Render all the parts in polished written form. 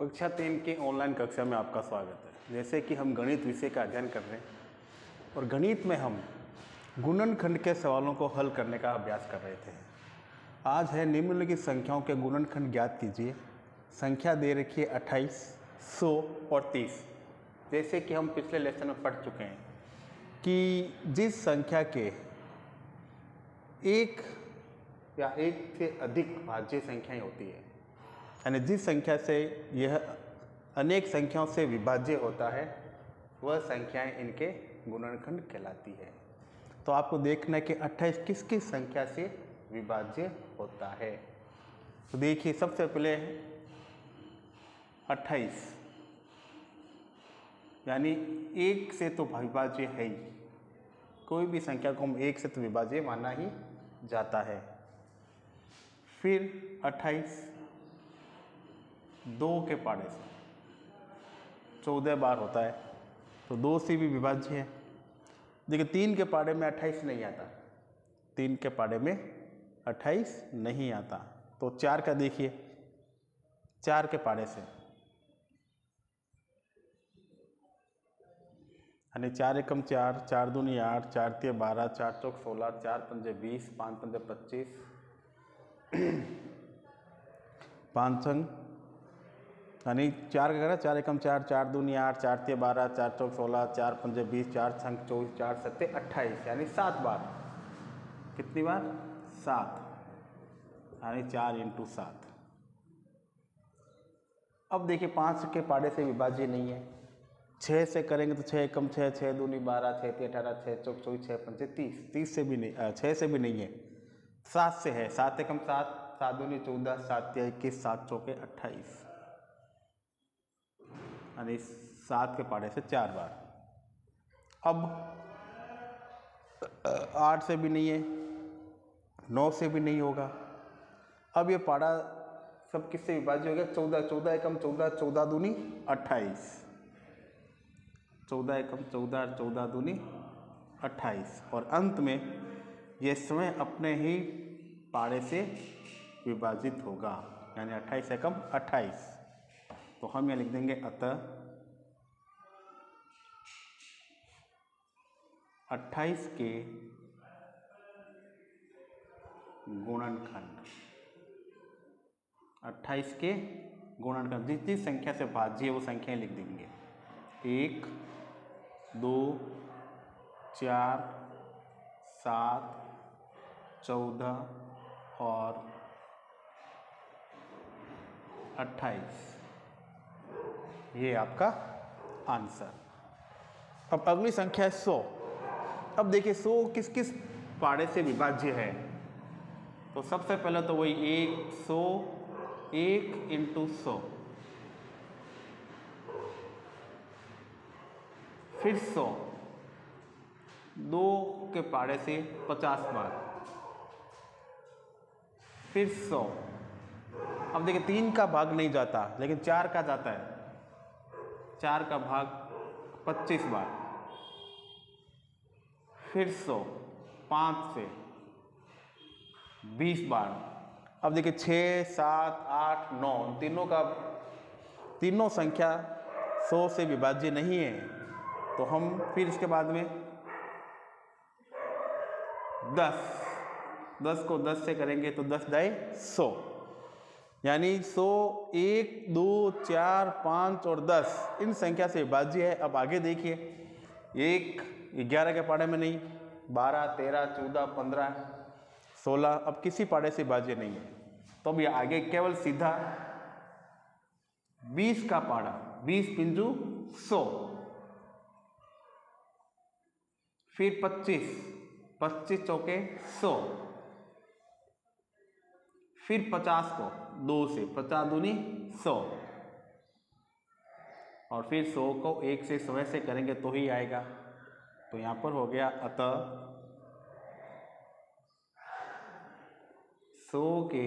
कक्षा 3 की ऑनलाइन कक्षा में आपका स्वागत है। जैसे कि हम गणित विषय का अध्ययन कर रहे हैं और गणित में हम गुणनखंड के सवालों को हल करने का अभ्यास कर रहे थे। आज है निम्नलिखित संख्याओं के गुणनखंड ज्ञात कीजिए। संख्या दे रखी है 28, 100 और 30। जैसे कि हम पिछले लेसन में पढ़ चुके हैं कि जिस संख्या के एक या एक से अधिक भाज्य संख्याएं होती है, यानी जिस संख्या से यह अनेक संख्याओं से विभाज्य होता है, वह संख्याएं इनके गुणनखंड कहलाती है। तो आपको देखना है कि 28 किस किस संख्या से विभाज्य होता है। तो देखिए, सबसे पहले 28 यानी एक से तो विभाज्य है ही, कोई भी संख्या को हम एक से तो विभाज्य माना ही जाता है। फिर 28 2 के पाड़े से 14 बार होता है, तो 2 से भी विभाज्य है। देखिए 3 के पाड़े में 28 नहीं आता, 3 के पाड़े में 28 नहीं आता। तो 4 का देखिए, 4 के पाड़े से यानी 4 एकम 4, 4 दूनी 8, 4 तिये 12, 4 चौक 16, 4 पंजे 20, 5 पंजे 25, 5 संग यानी 4 का करा 4 एकम 4, 4 दूनी 8, 4 तिये 12, 4 चौक 16, 4 पंजे 20, 4 संग 24, 4 सत्ते 28 यानी 7 बार। कितनी बार? 7 यानी 4 × 7। अब देखिए 5 के पाड़े से विभाज्य नहीं है। 6 से करेंगे तो 6 एकम 6, 6 दूनी 12, 6 तिये 18, 6 चौक 24, 6 पंजे 30, 30 से भी नहीं, 6 से भी नहीं है। 7 से है, 7 एकम 7, 7 दूनी 14, 7 तिये 21, 7 चौके 28 यानी 7 के पाड़े से 4 बार। अब 8 से भी नहीं है, 9 से भी नहीं होगा। अब ये पाड़ा सब किससे विभाज्य हो गया? 14, 14 एकम 14, 14 दूनी 28, 14 एकम 14, 14 दूनी 28 और अंत में ये स्वयं अपने ही पाड़े से विभाजित होगा, यानी 28 एकम 28। तो हम यहाँ लिख देंगे अतः 28 के गुणनखंड, 28 के गुणनखंड जिस संख्या से भाज्य है वो संख्याएं लिख देंगे। 1, 2, 4, 7, 14 और 28। ये आपका आंसर। अब अगली संख्या है 100। अब देखिए 100 किस किस पाड़े से विभाज्य है। तो सबसे पहले तो वही 100, 1 × 100, फिर 100, 2 के पाड़े से 50 बार, फिर 100। अब देखिए 3 का भाग नहीं जाता, लेकिन 4 का जाता है। 4 का भाग 25 बार, फिर 100, 5 से 20 बार। अब देखिए 6, 7, 8, 9 तीनों संख्या 100 से विभाज्य नहीं है। तो हम फिर इसके बाद में 10 को 10 से करेंगे तो 10 दाए 100 यानी 100, 1, 2, 4, 5 और 10 इन संख्या से विभाज्य है। अब आगे देखिए 1 11 के पाड़े में नहीं, 12, 13, 14, 15, 16 अब किसी पाड़े से विभाज्य नहीं है। तो अब ये आगे केवल सीधा 20 का पाड़ा, 20 पिंजू 100, फिर 25, 25 चौके 100, फिर 50 को 2 से 50 दूनी 100 और फिर 100 को 1 से 100 से करेंगे तो ही आएगा। तो यहाँ पर हो गया अतः 100 के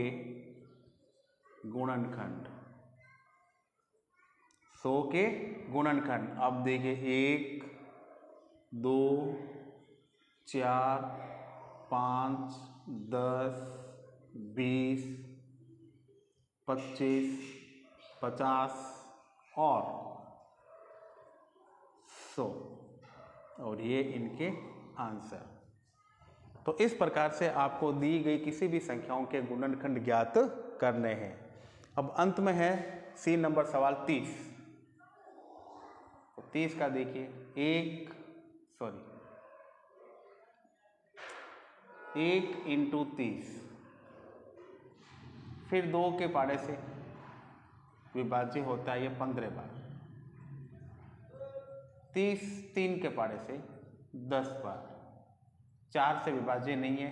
गुणनखंड, 100 के गुणनखंड। अब देखिए 1, 2, 4, 5, 10, 20, 25, 50, और सो, और ये इनके आंसर। तो इस प्रकार से आपको दी गई किसी भी संख्याओं के गुणनखंड ज्ञात करने हैं। अब अंत में है सी नंबर सवाल 30। तो 30 का देखिए, 1 इंटू 30, फिर 2 के पाड़े से विभाज्य होता है ये 15 बार, 30 3 के पाड़े से 10 बार, 4 से विभाज्य नहीं है।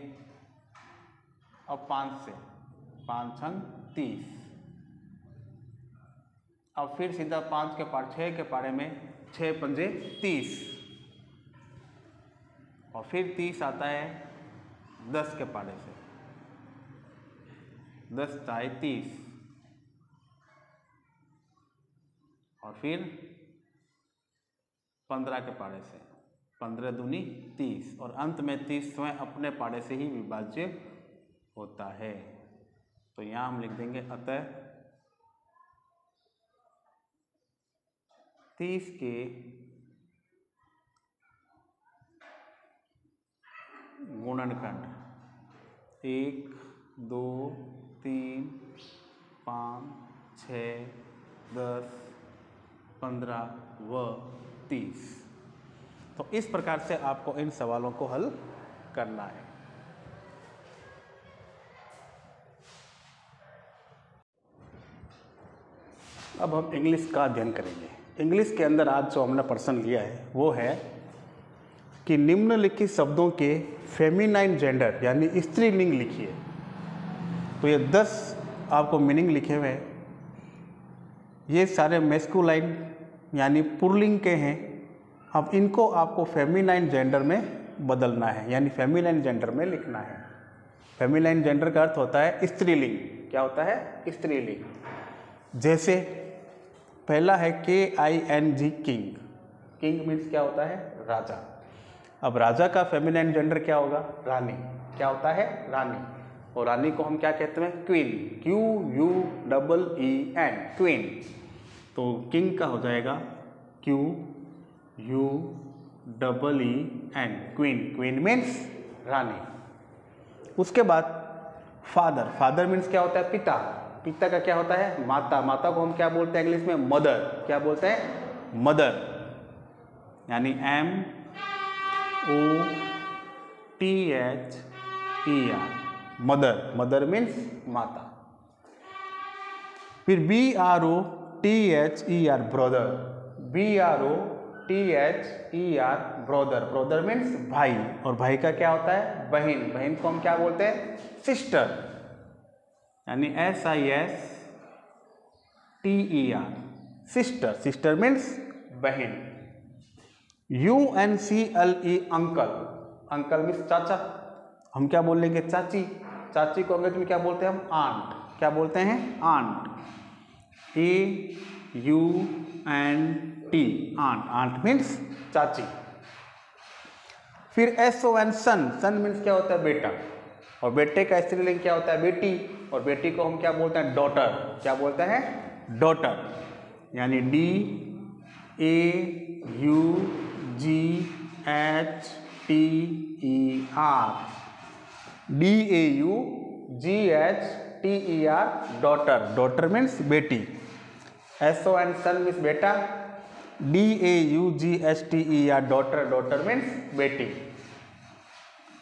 अब 5 से, 5 छंग 30। अब फिर सीधा 5 के पाड़े 6 के पाड़े में 6 पंजे 30, और फिर 30 आता है 10 के पाड़े से, 10 चाहे 30, और फिर 15 के पाड़े से, 15 दूनी 30, और अंत में 30 स्वयं अपने पाड़े से ही विभाज्य होता है। तो यहाँ हम लिख देंगे अतः 30 के गुणनखंड 1 2 3 5 6 10 15 व 30। तो इस प्रकार से आपको इन सवालों को हल करना है। अब हम इंग्लिश का अध्ययन करेंगे। इंग्लिश के अंदर आज जो हमने प्रश्न लिया है वो है कि निम्नलिखित शब्दों के फेमिनाइन जेंडर यानी स्त्रीलिंग लिखिए। तो ये 10 आपको मीनिंग लिखे हुए हैं। ये सारे मैस्कुलाइन यानी पुल्लिंग के हैं। अब इनको आपको फेमिनाइन जेंडर में बदलना है, यानी फेमिनाइन जेंडर में लिखना है। फेमिनाइन जेंडर का अर्थ होता है स्त्रीलिंग। क्या होता है? स्त्रीलिंग। जैसे पहला है KING किंग। किंग मीन्स क्या होता है? राजा। अब राजा का फेमिनाइन जेंडर क्या होगा? रानी। क्या होता है? रानी। और रानी को हम क्या कहते हैं? क्वीन। QUEEN, queen. तो किंग का हो जाएगा QUEEN, क्वीन। क्वीन मीन्स रानी। उसके बाद फादर। फादर मीन्स क्या होता है? पिता। पिता का क्या होता है? माता। माता को हम क्या बोलते हैं इंग्लिश में? मदर। क्या बोलते हैं? मदर। यानी MOTHER, मदर। मदर मीन्स माता। फिर BROTHER, brother. BROTHER, brother. Brother means भाई। और भाई का क्या होता है? बहन। बहन को हम क्या बोलते हैं? सिस्टर। यानी SISTER, सिस्टर। सिस्टर मीन्स बहन। UNCLE, uncle. अंकल मीन्स चाचा। हम क्या बोलेंगे? चाची। चाची को अंग्रेजी में क्या बोलते हैं हम? आंट। क्या बोलते हैं? Aunt. AUNT, aunt. Aunt means चाची। फिर SON, सन। सन मीन्स क्या होता है? बेटा। और बेटे का स्त्रीलिंग क्या होता है? बेटी। और बेटी को हम क्या बोलते हैं? डॉटर। क्या बोलते हैं? डॉटर। यानी DAUGHTER, डॉटर। डॉटर मीन्स बेटी। SON, सन मीन्स बेटा। DAUGHTER, daughter. डॉटर मीन्स बेटी।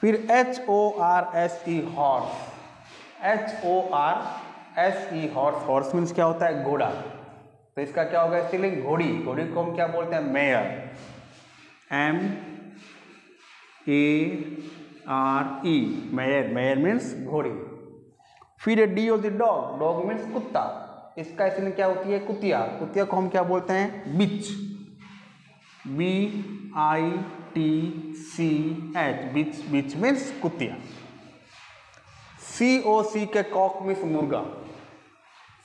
फिर HORSE, horse. HORSE, horse. Horse means क्या होता है? घोड़ा। तो इसका क्या होगा स्त्रीलिंग? घोड़ी। घोड़ी को हम क्या बोलते हैं? Mayor. MEARE, mayor. Mayor means घोड़ी। फिर D और डॉग। डॉग मीन्स कुत्ता। इसका स्त्रीलिंग क्या होती है? कुतिया। कुतिया को हम क्या बोलते हैं? बिच। BITCH, बिच। बिच मीन्स कुतिया। COC के कॉक मीन्स मुर्गा।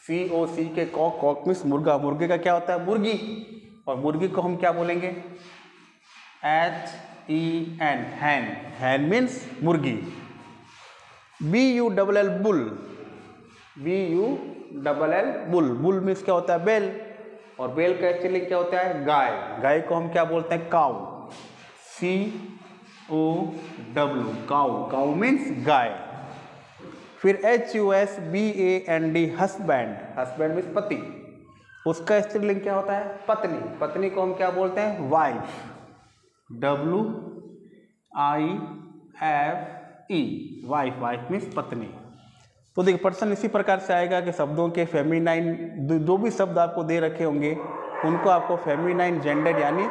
COC के कॉक। कॉक मीन्स मुर्गा। मुर्गे का क्या होता है? मुर्गी। और मुर्गी को हम क्या बोलेंगे? HEN, हैन। हैन मीन्स मुर्गी। BULL, bull. BULL, bull. Bull means क्या होता है? बेल। और बेल का स्त्रीलिंग क्या होता है? गाय। गाय को हम क्या बोलते हैं? काऊ, COW, काऊ। काऊ मीन्स गाय। फिर HUSBAND, हस्बैंड। हस्बैंड मीन्स पति। उसका स्त्रीलिंग क्या होता है? पत्नी। पत्नी को हम क्या बोलते हैं? Wife, WIFE, wife. Wife means पत्नी। तो देखिए प्रश्न इसी प्रकार से आएगा कि शब्दों के फेमिनाइन, जो भी शब्द आपको दे रखे होंगे उनको आपको फेमिनाइन जेंडर यानी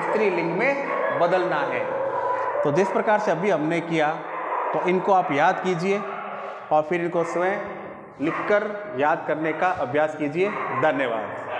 स्त्रीलिंग में बदलना है। तो जिस प्रकार से अभी हमने किया तो इनको आप याद कीजिए और फिर इनको स्वयं लिखकर याद करने का अभ्यास कीजिए। धन्यवाद।